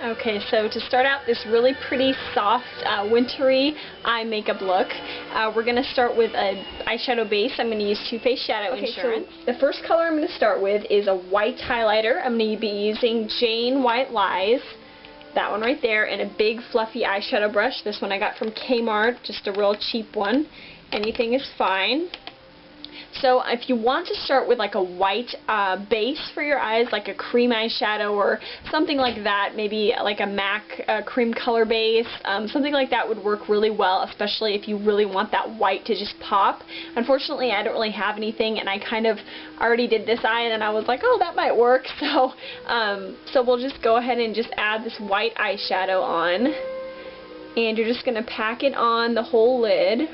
Okay, so to start out this really pretty soft wintry eye makeup look, we're going to start with an eyeshadow base. I'm going to use Too Faced Shadow Insurance. So the first color I'm going to start with is a white highlighter. I'm going to be using Jane White Lies, that one right there, and a big fluffy eyeshadow brush. This one I got from Kmart, just a real cheap one. Anything is fine. So if you want to start with like a white base for your eyes, like a cream eyeshadow or something like that, maybe like a MAC cream color base, something like that would work really well, especially if you really want that white to just pop. Unfortunately, I don't really have anything, and I kind of already did this eye, and then I was like, oh, that might work. So, so we'll just go ahead and just add this white eyeshadow on, and you're just going to pack it on the whole lid.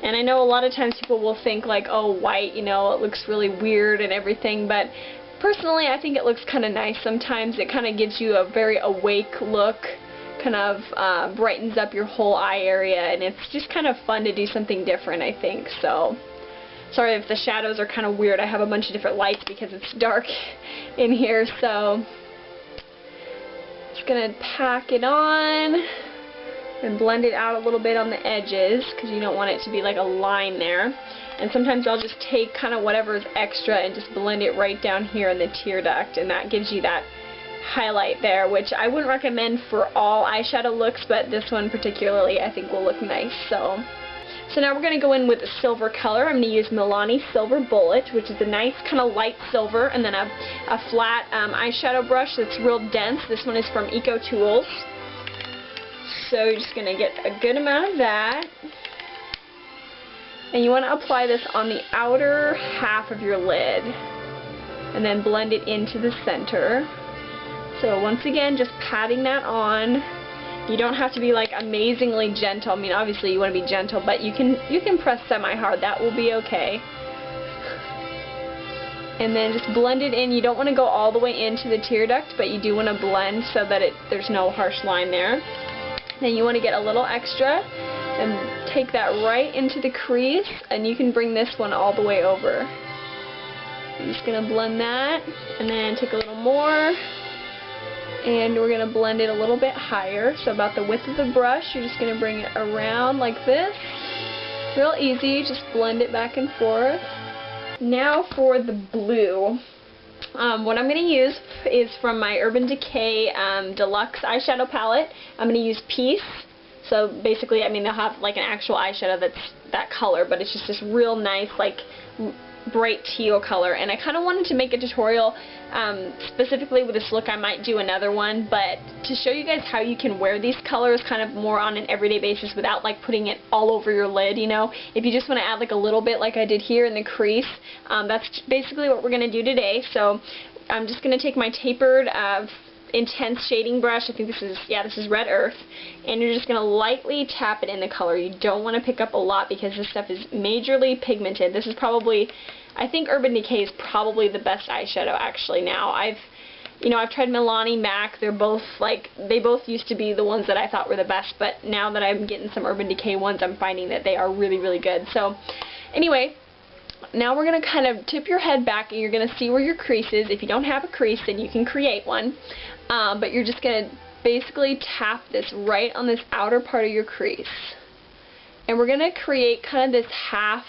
And I know a lot of times people will think like, oh, white, you know, it looks really weird and everything, but personally I think it looks kind of nice sometimes. It kind of gives you a very awake look, kind of brightens up your whole eye area, and it's just kind of fun to do something different, I think. So, sorry if the shadows are kind of weird. I have a bunch of different lights because it's dark in here, so just going to pack it on and blend it out a little bit on the edges because you don't want it to be like a line there. And sometimes I'll just take kind of whatever is extra and just blend it right down here in the tear duct, and that gives you that highlight there, which I wouldn't recommend for all eyeshadow looks, but this one particularly I think will look nice. So now we're going to go in with a silver color. I'm going to use Milani Silver Bullet, which is a nice kind of light silver, and then a flat eyeshadow brush that's real dense. This one is from Eco Tools. So you're just going to get a good amount of that. And you want to apply this on the outer half of your lid. And then blend it into the center. So once again, just patting that on. You don't have to be like amazingly gentle. I mean, obviously you want to be gentle, but you can press semi-hard. That will be okay. And then just blend it in. You don't want to go all the way into the tear duct, but you do want to blend so that there's no harsh line there. Then you want to get a little extra and take that right into the crease, and you can bring this one all the way over. I'm just going to blend that, and then take a little more, and we're going to blend it a little bit higher, so about the width of the brush. You're just going to bring it around like this. Real easy, just blend it back and forth. Now for the blue. What I'm going to use is from my Urban Decay Deluxe eyeshadow palette. I'm going to use Peace. So basically, I mean, they'll have like an actual eyeshadow that's that color, but it's just this real nice, like, bright teal color. And I kind of wanted to make a tutorial specifically with this look. I might do another one, but to show you guys how you can wear these colors kind of more on an everyday basis without like putting it all over your lid, you know. If you just want to add like a little bit like I did here in the crease, that's basically what we're going to do today. So I'm just going to take my tapered intense shading brush. I think this is Red Earth, and you're just going to lightly tap it in the color. You don't want to pick up a lot because this stuff is majorly pigmented. This is probably, I think Urban Decay is probably the best eyeshadow actually now. I've tried Milani, MAC. They're both like, they both used to be the ones that I thought were the best, but now that I'm getting some Urban Decay ones, I'm finding that they are really, really good. So anyway, now we're going to kind of tip your head back, and you're going to see where your crease is. If you don't have a crease, then you can create one. But you're just going to basically tap this right on this outer part of your crease. And we're going to create kind of this half,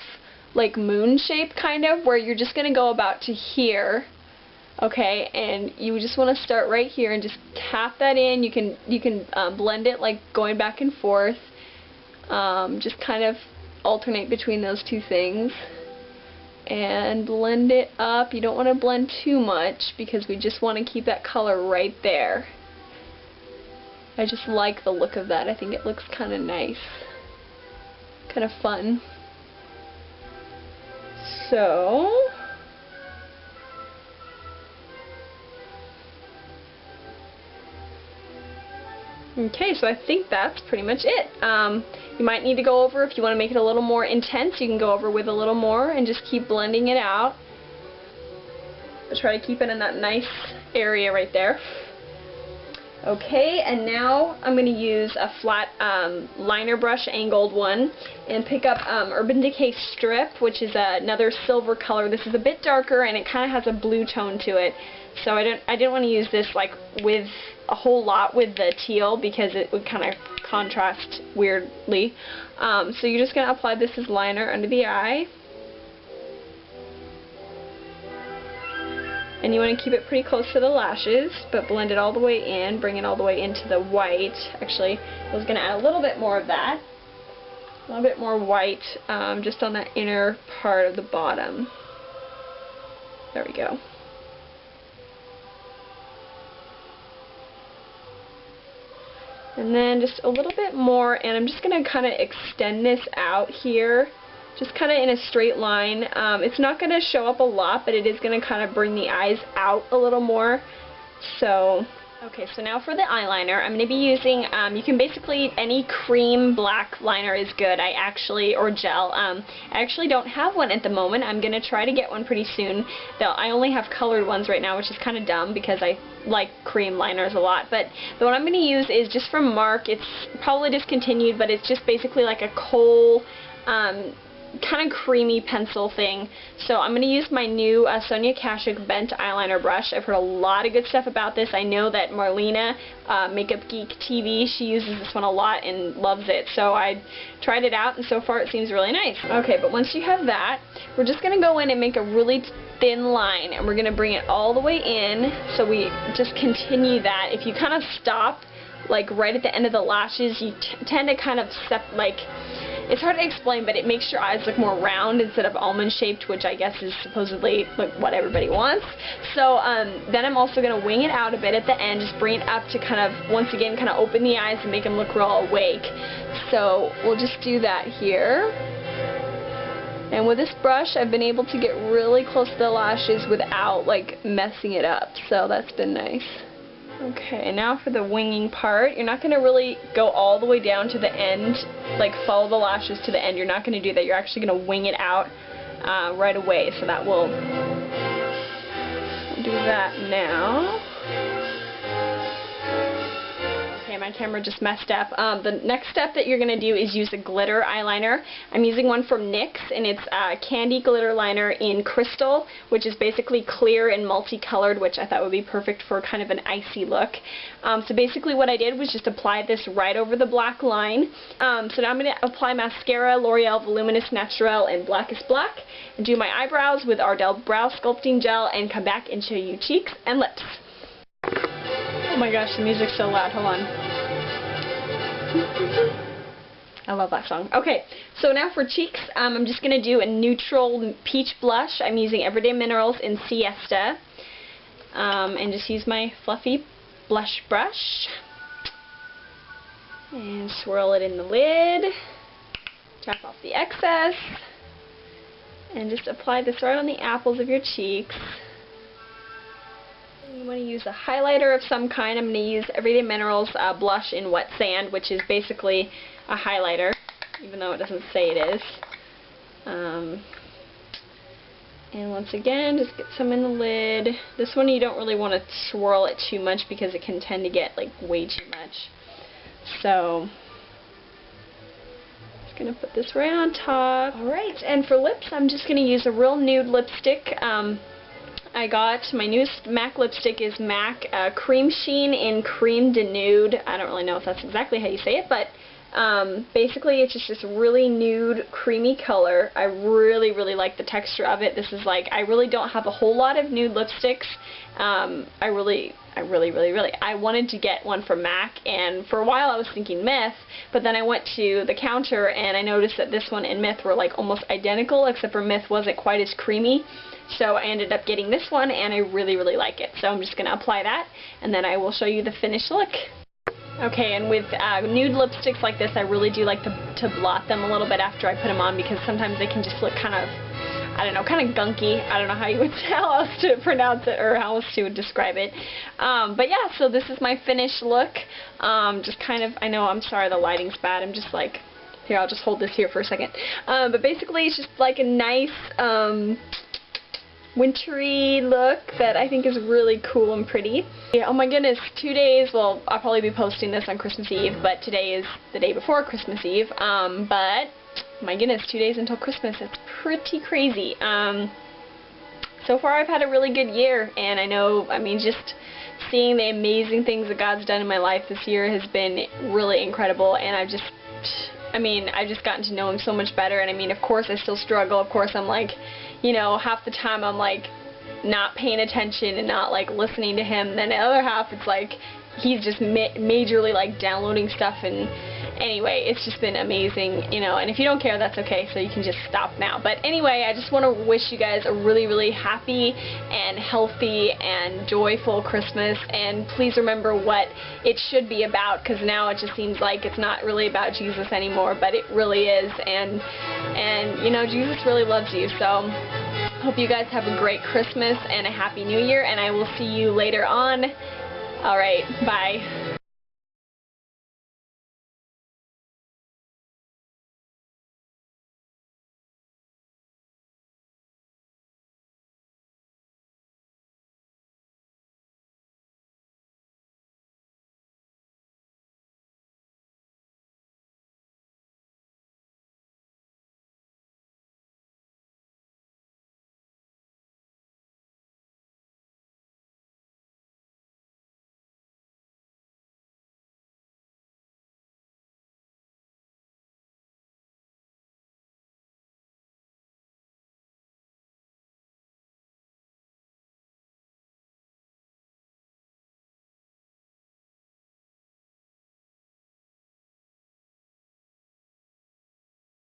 like, moon shape kind of, where you're just going to go about to here. Okay, and you just want to start right here and just tap that in. You can blend it like going back and forth. Just kind of alternate between those two things. And blend it up. You don't want to blend too much because we just want to keep that color right there. I just like the look of that. I think it looks kind of nice. Kind of fun. So okay, so I think that's pretty much it. You might need to go over, if you want to make it a little more intense, you can go over with a little more and just keep blending it out. But try to keep it in that nice area right there. Okay, and now I'm going to use a flat liner brush, angled one, and pick up Urban Decay Strip, which is another silver color. This is a bit darker, and it kind of has a blue tone to it. So I didn't want to use this like with a whole lot with the teal because it would kind of contrast weirdly. So you're just going to apply this as liner under the eye. And you want to keep it pretty close to the lashes, but blend it all the way in, bring it all the way into the white. Actually, I was going to add a little bit more of that. A little bit more white, just on that inner part of the bottom. There we go. And then just a little bit more, and I'm just going to kind of extend this out here. Just kind of in a straight line. It's not going to show up a lot, but it is going to kind of bring the eyes out a little more. So, okay, so now for the eyeliner, I'm going to be using, you can basically, any cream black liner is good, or gel. I actually don't have one at the moment. I'm going to try to get one pretty soon. Though I only have colored ones right now, which is kind of dumb because I like cream liners a lot. But the one I'm going to use is just from Mark. It's probably discontinued, but it's just basically like a Kohl, kind of creamy pencil thing. So I'm going to use my new Sonia Kashuk bent eyeliner brush. I've heard a lot of good stuff about this. I know that Marlena, Makeup Geek TV, she uses this one a lot and loves it. So I tried it out, and so far it seems really nice. Okay, but once you have that, we're just going to go in and make a really thin line, and we're going to bring it all the way in. So we just continue that. If you kind of stop like right at the end of the lashes, you tend to kind of it's hard to explain, but it makes your eyes look more round instead of almond shaped, which I guess is supposedly like what everybody wants. So then I'm also going to wing it out a bit at the end, just bring it up to kind of, once again, kind of open the eyes and make them look real awake. So we'll just do that here. And with this brush, I've been able to get really close to the lashes without like messing it up. So that's been nice. Okay, and now for the winging part, you're not going to really go all the way down to the end, like follow the lashes to the end. You're not going to do that. You're actually going to wing it out right away. So that will do that now. Okay, my camera just messed up. The next step that you're going to do is use a glitter eyeliner. I'm using one from NYX, and it's a Candy Glitter liner in Crystal, which is basically clear and multicolored, which I thought would be perfect for kind of an icy look. So basically what I did was just apply this right over the black line. So now I'm going to apply mascara, L'Oreal Voluminous, Naturale, and Blackest Black, and do my eyebrows with Ardell Brow Sculpting Gel, and come back and show you cheeks and lips. Oh my gosh, the music's so loud. Hold on. I love that song. Okay, so now for cheeks, I'm just going to do a neutral peach blush. I'm using Everyday Minerals in Siesta. And just use my fluffy blush brush. And swirl it in the lid. Tap off the excess. And just apply this right on the apples of your cheeks. You want to use a highlighter of some kind. I'm going to use Everyday Minerals blush in Wet Sand, which is basically a highlighter, even though it doesn't say it is. And once again, just get some in the lid. This one you don't really want to swirl it too much because it can tend to get like way too much. So just going to put this right on top. Alright, and for lips, I'm just going to use a real nude lipstick. I got my newest MAC lipstick is MAC Cream Sheen in Creme de Nude. I don't really know if that's exactly how you say it, but basically it's just this really nude, creamy color. I really, really like the texture of it. This is like, I really don't have a whole lot of nude lipsticks. I wanted to get one from MAC, and for a while I was thinking Myth, but then I went to the counter and I noticed that this one and Myth were like almost identical, except for Myth wasn't quite as creamy. So I ended up getting this one, and I really, really like it. So I'm just going to apply that, and then I will show you the finished look. Okay, and with nude lipsticks like this, I really do like to blot them a little bit after I put them on, because sometimes they can just look kind of, I don't know, kind of gunky. I don't know how you would tell us to pronounce it or how else to describe it. But yeah, so this is my finished look. Just kind of, I know, I'm sorry the lighting's bad. I'm just like, here, I'll just hold this here for a second. But basically, it's just like a nice, wintry look that I think is really cool and pretty. Yeah, oh my goodness, 2 days, well, I'll probably be posting this on Christmas Eve, but today is the day before Christmas Eve, but my goodness, 2 days until Christmas. It's pretty crazy. So far I've had a really good year, and I know, I mean, just seeing the amazing things that God's done in my life this year has been really incredible, and I've just gotten to know Him so much better. And I mean, of course I still struggle. Of course I'm like, you know, half the time I'm like not paying attention and not like listening to Him. Then the other half it's like He's just majorly like downloading stuff. And anyway, it's just been amazing, you know. And if you don't care, that's okay, so you can just stop now. But anyway, I just want to wish you guys a really, really happy and healthy and joyful Christmas. And please remember what it should be about, because now it just seems like it's not really about Jesus anymore, but it really is. And you know, Jesus really loves you. So hope you guys have a great Christmas and a Happy New Year, and I will see you later on. All right, bye.